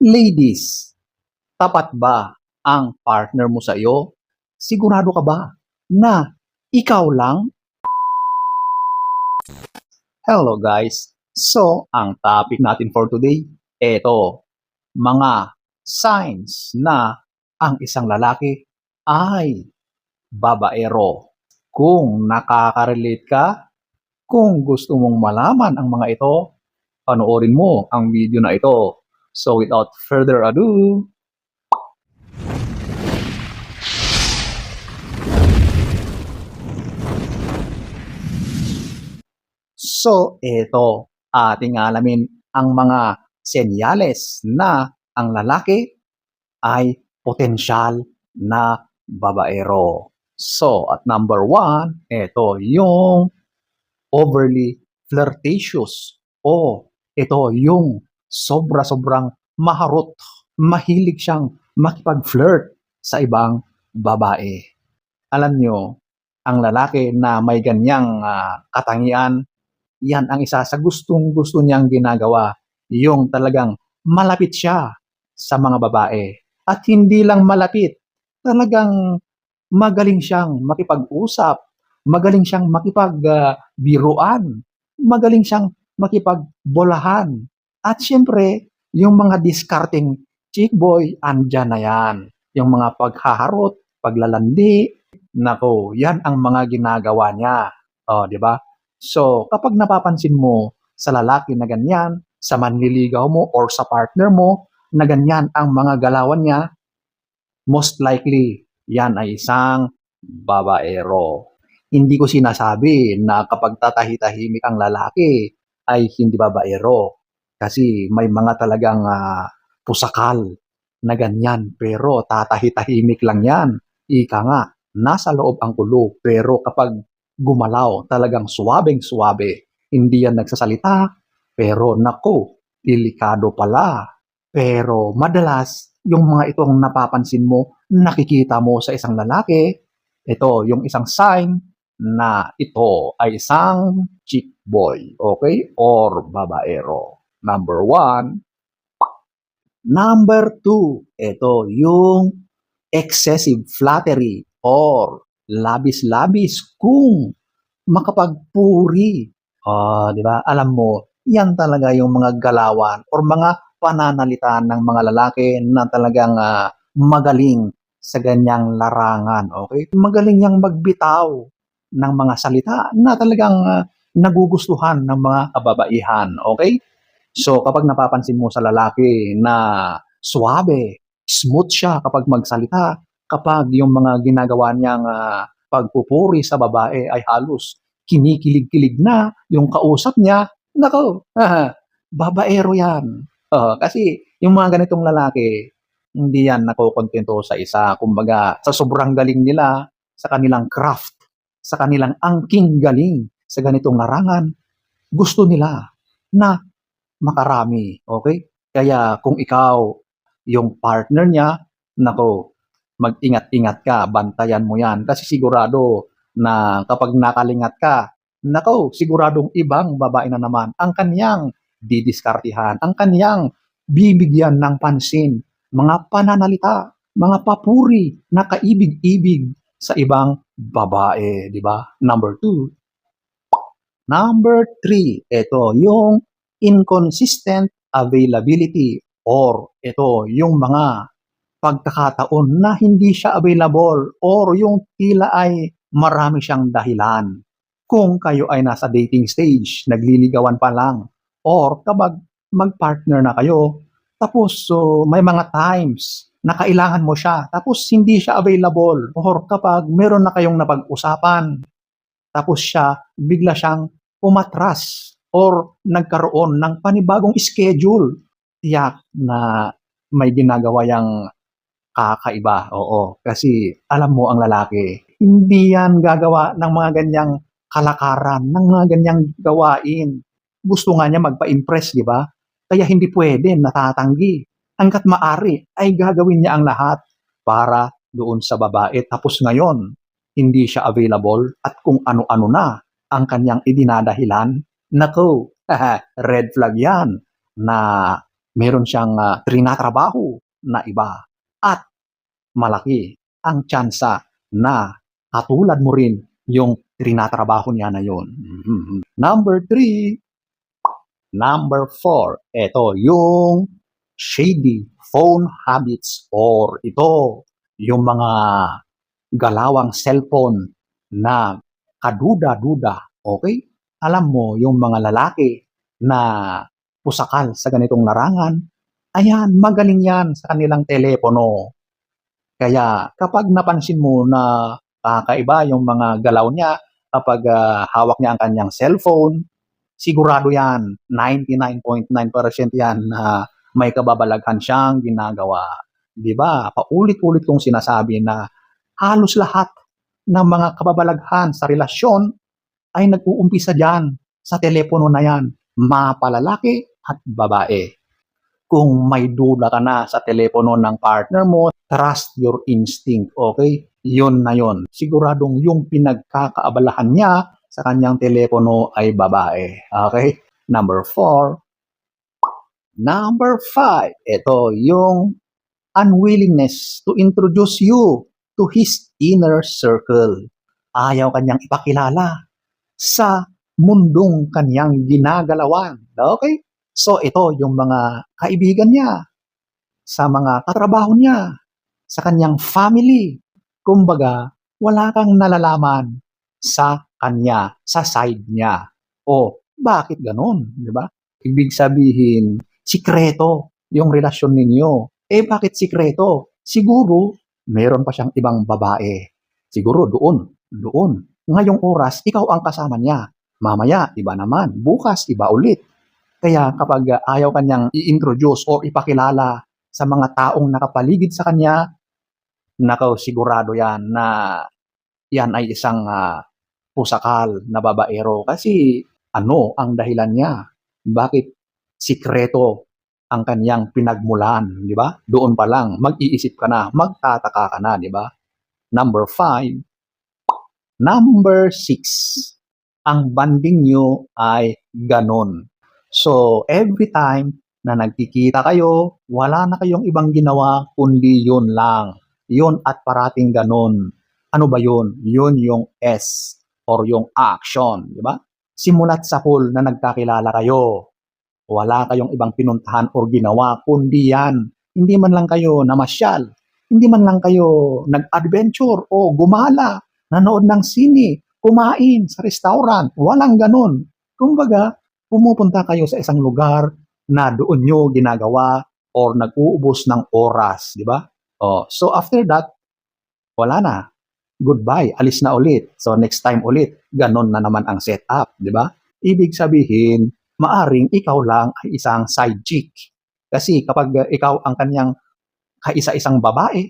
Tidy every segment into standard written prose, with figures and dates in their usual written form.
Ladies, tapat ba ang partner mo sa iyo? Sigurado ka ba na ikaw lang? Hello guys. So, ang topic natin for today, eto, mga signs na ang isang lalaki ay babaero. Kung nakaka-relate ka, kung gusto mong malaman ang mga ito, panoorin mo ang video na ito. So, without further ado, so, ito, ating alamin ang mga senyales na ang lalaki ay potensyal na babaero. So, at number one, ito yung overly flirtatious o ito yung sobra-sobrang maharot, mahilig siyang makipag-flirt sa ibang babae. Alam nyo, ang lalaki na may ganyang katangian, yan ang isa sa gustong-gusto niyang ginagawa. Yung talagang malapit siya sa mga babae. At hindi lang malapit, talagang magaling siyang makipag-usap, magaling siyang makipag-biruan, magaling siyang makipagbolahan. At syempre, yung mga discarding chick boy, andyan na yan. Yung mga paghaharot, paglalandi, nako, yan ang mga ginagawa niya. O, di ba? So, kapag napapansin mo sa lalaki na ganyan, sa manliligaw mo or sa partner mo na ganyan ang mga galawan niya, most likely, yan ay isang babaero. Hindi ko sinasabi na kapag tatahi-tahimik ang lalaki ay hindi babaero. Kasi may mga talagang pusakal na ganyan. Pero tatahi-tahimik lang yan. Ika nga, nasa loob ang kulo. Pero kapag gumalaw, talagang suwabeng-suwabe. Hindi yan nagsasalita. Pero nako, delikado pala. Pero madalas, yung mga itong napapansin mo, nakikita mo sa isang lalaki, ito yung isang sign na ito ay isang chick boy, okay? Or babaero. Number one. Number two, ito yung excessive flattery or labis-labis kung makapagpuri. Di ba? Alam mo, yan talaga yung mga galawan or mga pananalitan ng mga lalaki na talagang magaling sa ganyang larangan. Okay? Magaling yang magbitaw ng mga salita na talagang nagugustuhan ng mga kababaihan. Okay? So, kapag napapansin mo sa lalaki na suabe, smooth siya kapag magsalita, kapag yung mga ginagawa niyang pagpupuri sa babae ay halos kinikilig-kilig na yung kausap niya, nako, babaero yan. Kasi yung mga ganitong lalaki, hindi yan nakokontento sa isa. Kumbaga, sa sobrang galing nila, sa kanilang craft, sa kanilang angking galing, sa ganitong larangan, gusto nila na makarami, okay? Kaya kung ikaw yung partner niya, nako, mag-ingat-ingat ka, bantayan mo yan. Kasi sigurado na kapag nakalingat ka, nako, siguradong ibang babae na naman ang kanyang didiskartihan, ang kanyang bibigyan ng pansin, mga pananalita, mga papuri na kaibig-ibig sa ibang babae, di ba? Number two. Number three, ito yung inconsistent availability or ito yung mga pagkakataon na hindi siya available or yung tila ay marami siyang dahilan. Kung kayo ay nasa dating stage, nagliligawan pa lang, or kapag mag-partner na kayo, tapos may mga times na kailangan mo siya, tapos hindi siya available, or kapag meron na kayong napag-usapan, tapos siya, bigla siyang umatras or nagkaroon ng panibagong schedule. Tiyak na may ginagawa yang kakaiba. Oo, kasi alam mo ang lalaki, hindi yan gagawa ng mga ganyang kalakaran, ng mga ganyang gawain. Gusto nga niya magpa-impress, di ba? Kaya hindi pwede, natatanggi. Hanggat maari ay gagawin niya ang lahat para doon sa babae. Tapos ngayon, hindi siya available at kung ano-ano na ang kanyang idinadahilan, nako, red flag yan na meron siyang trinatrabaho na iba at malaki ang tsansa na katulad mo rin yung trinatrabaho niya na yun. Number 3, number 4, ito yung shady phone habits or ito yung mga galawang cellphone na kaduda-duda. Okay? Alam mo, yung mga lalaki na pusakal sa ganitong larangan, ayan, magaling yan sa kanilang telepono. Kaya kapag napansin mo na kakaiba yung mga galaw niya kapag hawak niya ang kanyang cellphone, sigurado yan, 99.9% yan na may kababalaghan siyang ginagawa. Di ba? Paulit-ulit kong sinasabi na halos lahat ng mga kababalaghan sa relasyon ay nag-uumpisa dyan sa telepono na yan, mapalalaki at babae. Kung may duda ka na sa telepono ng partner mo, trust your instinct, okay? Yun na yun. Siguradong yung pinagkakaabalahan niya sa kanyang telepono ay babae, okay? Number 4. Number 5, ito yung unwillingness to introduce you to his inner circle. Ayaw kanyang ipakilala sa mundong kanyang ginagalawan. Okay? So ito yung mga kaibigan niya, sa mga katrabaho niya, sa kanyang family. Kumbaga, wala kang nalalaman sa kanya, sa side niya. O, bakit ganun? Di ba? Ibig sabihin, sikreto yung relasyon ninyo. Eh, bakit sikreto? Siguro, meron pa siyang ibang babae. Siguro doon. Ngayong oras, ikaw ang kasama niya. Mamaya, iba naman. Bukas, iba ulit. Kaya kapag ayaw kanyang i-introduce o ipakilala sa mga taong nakapaligid sa kanya, sigurado yan na yan ay isang pusakal na babaero. Kasi ano ang dahilan niya? Bakit sikreto ang kanyang pinagmulan, di ba? Doon pa lang, mag-iisip ka na, magtataka ka na, di ba? Number 5. Number 6. Ang banding nyo ay ganon. So, every time na nagkikita kayo, wala na kayong ibang ginawa, kundi yun lang. Yun at parating ganon. Ano ba yun? Yun yung S or yung action, di ba? Simulat sa pool na nagkakilala kayo, wala kayong ibang pinuntahan or ginawa, kundi yan. Hindi man lang kayo namasyal, hindi man lang kayo nag-adventure o gumala, nanood ng sine, kumain sa restaurant, walang ganon. Kumbaga, pumupunta kayo sa isang lugar na doon nyo ginagawa or nag-uubos ng oras, di ba? So after that, wala na. Goodbye, alis na ulit. So next time ulit, ganon na naman ang setup, di ba? Ibig sabihin, maaring ikaw lang ay isang side chick. Kasi kapag ikaw ang kanyang kaisa-isang babae,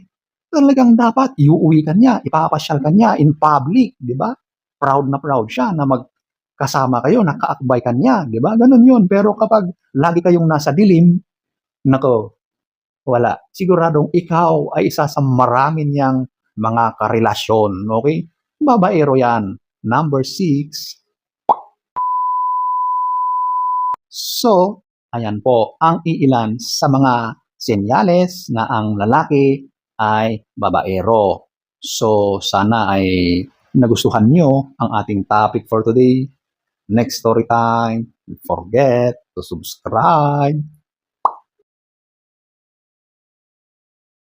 talagang dapat iuwi ka niya, ipapasyal ka niya in public, di ba? Proud na proud siya na kasama kayo, nakaakbay ka niya, di ba? Ganun yun. Pero kapag lagi kayong nasa dilim, nako, wala. Siguradong ikaw ay isa sa marami niyang mga karelasyon, okay? Babaero yan. Number 6. So, ayan po ang iilan sa mga senyales na ang lalaki ay babaero. So, sana ay nagustuhan nyo ang ating topic for today. Next story time, don't forget to subscribe.